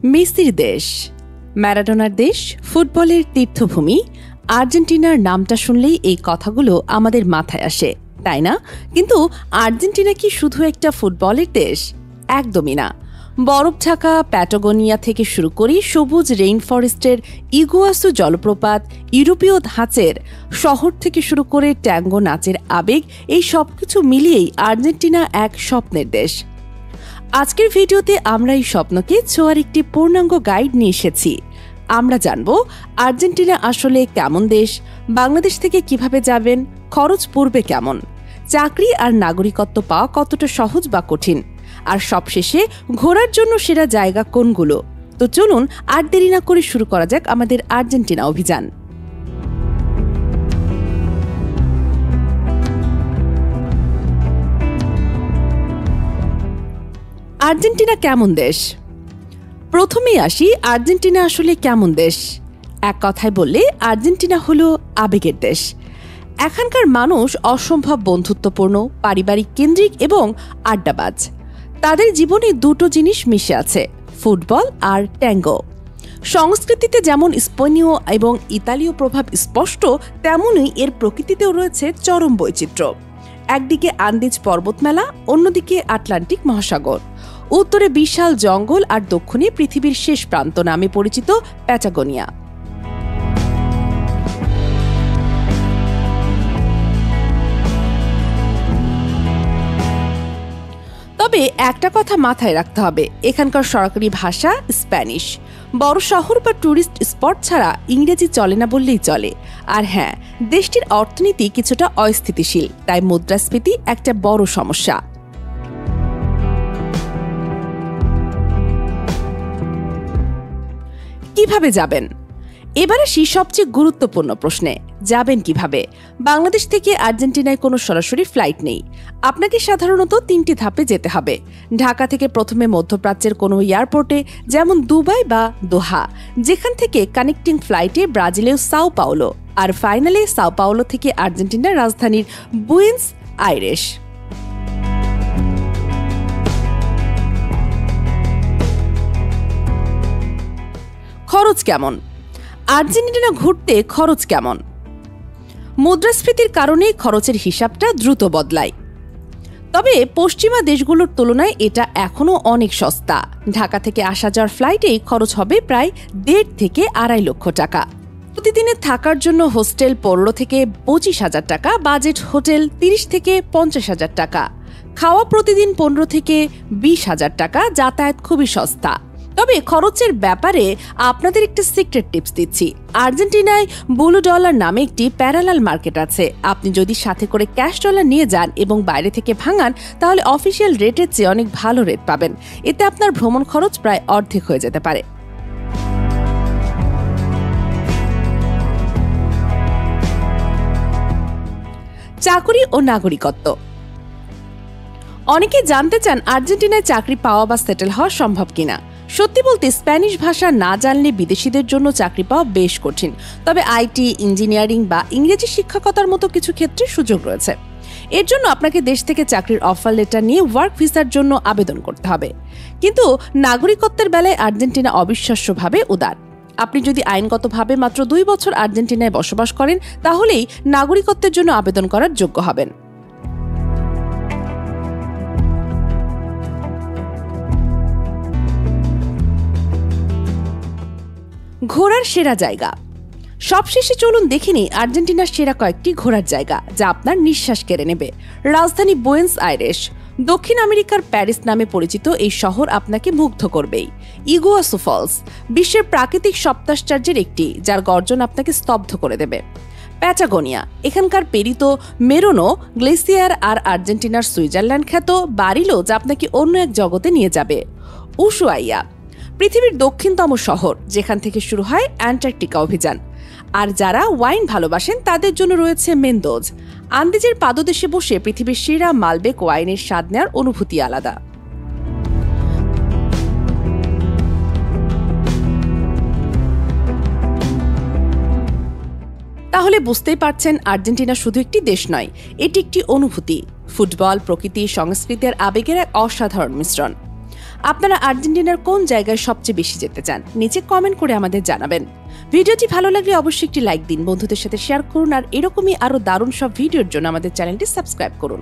মেসির দেশ, ম্যারাডোনার দেশ, ফুটবলের তীর্থভূমি আর্জেন্টিনার নামটা শুনলেই এই কথাগুলো আমাদের মাথায় আসে, তাই না? কিন্তু আর্জেন্টিনা কি শুধু একটা ফুটবলের দেশ? একদমই না। বরফ ঢাকা প্যাটাগোনিয়া থেকে শুরু করি সবুজ রেইন ফরেস্টের ইগুয়াসু জলপ্রপাত, ইউরোপীয় ধাঁচের শহর থেকে শুরু করে ট্যাঙ্গো নাচের আবেগ, এই সবকিছু মিলিয়েই আর্জেন্টিনা এক স্বপ্নের দেশ। আজকের ভিডিওতে আমরা এই স্বপ্নকে ছোঁয়ার একটি পূর্ণাঙ্গ গাইড নিয়ে এসেছি। আমরা জানব আর্জেন্টিনা আসলে কেমন দেশ, বাংলাদেশ থেকে কিভাবে যাবেন, খরচ পড়বে কেমন, চাকরি আর নাগরিকত্ব পাওয়া কতটা সহজ বা কঠিন, আর সবশেষে ঘোরার জন্য সেরা জায়গা কোনগুলো। তো চলুন আর দেরি না করে শুরু করা যাক আমাদের আর্জেন্টিনা অভিযান। আর্জেন্টিনা কেমন দেশ? প্রথমেই আসি, আর্জেন্টিনা আসলে কেমন দেশ। এক কথায় বললে আর্জেন্টিনা হলো আবেগের দেশ। এখানকার মানুষ অসম্ভব বন্ধুত্বপূর্ণ, পারিবারিক কেন্দ্রিক এবং আড্ডাবাজ। তাদের জীবনে দুটো জিনিস মিশে আছে, ফুটবল আর ট্যাঙ্গো। সংস্কৃতিতে যেমন স্পেনীয় এবং ইতালীয় প্রভাব স্পষ্ট, তেমনই এর প্রকৃতিতেও রয়েছে চরম বৈচিত্র্য। একদিকে আন্দিজ পর্বতমেলা, অন্যদিকে আটলান্টিক মহাসাগর। উত্তরে বিশাল জঙ্গল আর দক্ষিণে পৃথিবীর শেষ প্রান্ত নামে পরিচিত প্যাটাগোনিয়া। তবে একটা কথা মাথায় রাখতে হবে, এখানকার সরকারি ভাষা স্প্যানিশ। বড় শহর বা ট্যুরিস্ট স্পট ছাড়া ইংরেজি চলে না বললেই চলে। আর হ্যাঁ, দেশটির অর্থনীতি কিছুটা অস্থিতিশীল, তাই মুদ্রাস্ফীতি একটা বড় সমস্যা। কিভাবে যাবেন? এবার আসি সবচেয়ে গুরুত্বপূর্ণ প্রশ্নে, যাবেন কিভাবে? বাংলাদেশ থেকে আর্জেন্টিনায় কোনো সরাসরি ফ্লাইট নেই। আপনাকে সাধারণত 3টি ধাপে যেতে হবে। ঢাকা থেকে প্রথমে মধ্যপ্রাচ্যের কোনো এয়ারপোর্টে, যেমন দুবাই বা দোহা, যেখান থেকে কানেক্টিং ফ্লাইটে ব্রাজিলের সাও পাওলো, আর ফাইনালে সাও পাওলো থেকে আর্জেন্টিনার রাজধানীর বুয়েন্স আইরেস। খরচ কেমন? আর্জেন্টিনা ঘুরতে খরচ কেমন? মুদ্রাস্ফীতির কারণে খরচের হিসাবটা দ্রুত বদলায়। তবে পশ্চিমা দেশগুলোর তুলনায় এটা এখনও অনেক সস্তা। ঢাকা থেকে আসা যাওয়ার ফ্লাইটেই খরচ হবে প্রায় 1.5 থেকে 2.5 লক্ষ টাকা। প্রতিদিনের থাকার জন্য হোস্টেল 15 থেকে 25,000 টাকা, বাজেট হোটেল 30 থেকে 50,000 টাকা, খাওয়া প্রতিদিন 15 থেকে 20,000 টাকা, যাতায়াত খুবই সস্তা। তবে খরচের ব্যাপারে আপনাদের একটা সিক্রেট টিপস দিচ্ছি। আর্জেন্টিনায় ব্লু ডলার নামে একটি প্যারালাল মার্কেট আছে। আপনি যদি সাথে করে ক্যাশ ডলার নিয়ে যান এবং বাইরে থেকে ভাঙান, তাহলে অফিসিয়াল রেটের চেয়ে অনেক ভালো রেট পাবেন। এতে আপনার ভ্রমণ খরচ প্রায় অর্ধেক হয়ে যেতে পারে। চাকরি ও নাগরিকত্ব। অনেকে জানতে চান আর্জেন্টিনায় চাকরি পাওয়া বা সেটেল হওয়া সম্ভব কিনা। সত্যি বলতে স্প্যানিশ ভাষা না জানলে বিদেশিদের জন্য চাকরি পাওয়া বেশ কঠিন। তবে আইটি, ইঞ্জিনিয়ারিং বা ইংরেজি শিক্ষকতার মতো কিছু ক্ষেত্রে সুযোগ রয়েছে। এর জন্য আপনাকে দেশ থেকে চাকরির অফার লেটার নিয়ে ওয়ার্ক ভিসার জন্য আবেদন করতে হবে। কিন্তু নাগরিকত্বের বেলায় আর্জেন্টিনা অবিশ্বাস্যভাবে উদার। আপনি যদি আইনগতভাবে মাত্র 2 বছর আর্জেন্টিনায় বসবাস করেন, তাহলেই নাগরিকত্বের জন্য আবেদন করার যোগ্য হবেন। ঘোরার সেরা জায়গা। সবশেষে চলুন দেখে নিই আর্জেন্টিনার সেরা কয়েকটি ঘোরার জায়গা, যা আপনার নিঃশ্বাস কেড়ে নেবে। রাজধানী বুয়েন্স আইরেস। দক্ষিণ আমেরিকার প্যারিস নামে পরিচিত এই শহর আপনাকে মুগ্ধ করবেই। ইগুয়াসু ফলস, বিশ্বের প্রাকৃতিক সপ্তাশ্চর্যের একটি, যার গর্জন আপনাকে স্তব্ধ করে দেবে। প্যাটাগোনিয়া, এখানকার পেরিতো মেরোনো গ্লেসিয়ার আর আর্জেন্টিনার সুইজারল্যান্ড খ্যাত বারিলো, যা আপনাকে অন্য এক জগতে নিয়ে যাবে। উশুয়াইয়া, পৃথিবীর দক্ষিণতম শহর, যেখান থেকে শুরু হয় অ্যান্টার্কটিকা অভিযান। আর যারা ওয়াইন ভালোবাসেন তাদের জন্য রয়েছে মেন্দোজ। আন্দিজের পাদদেশে বসে পৃথিবীর সেরা মালবেক ওয়াইনের স্বাদ নেওয়ার অনুভূতি আলাদা। তাহলে বুঝতেই পারছেন, আর্জেন্টিনা শুধু একটি দেশ নয়, এটি একটি অনুভূতি। ফুটবল, প্রকৃতি, সংস্কৃতি আর আবেগের এক অসাধারণ মিশ্রণ। আপনারা আর্জেন্টিনার কোন জায়গায় সবচেয়ে বেশি যেতে চান নিচে কমেন্ট করে আমাদের জানাবেন। ভিডিওটি ভালো লাগলে অবশ্যই একটি লাইক দিন, বন্ধুদের সাথে শেয়ার করুন আর এরকমই আরো দারুণ সব ভিডিওর জন্য আমাদের চ্যানেলটি সাবস্ক্রাইব করুন।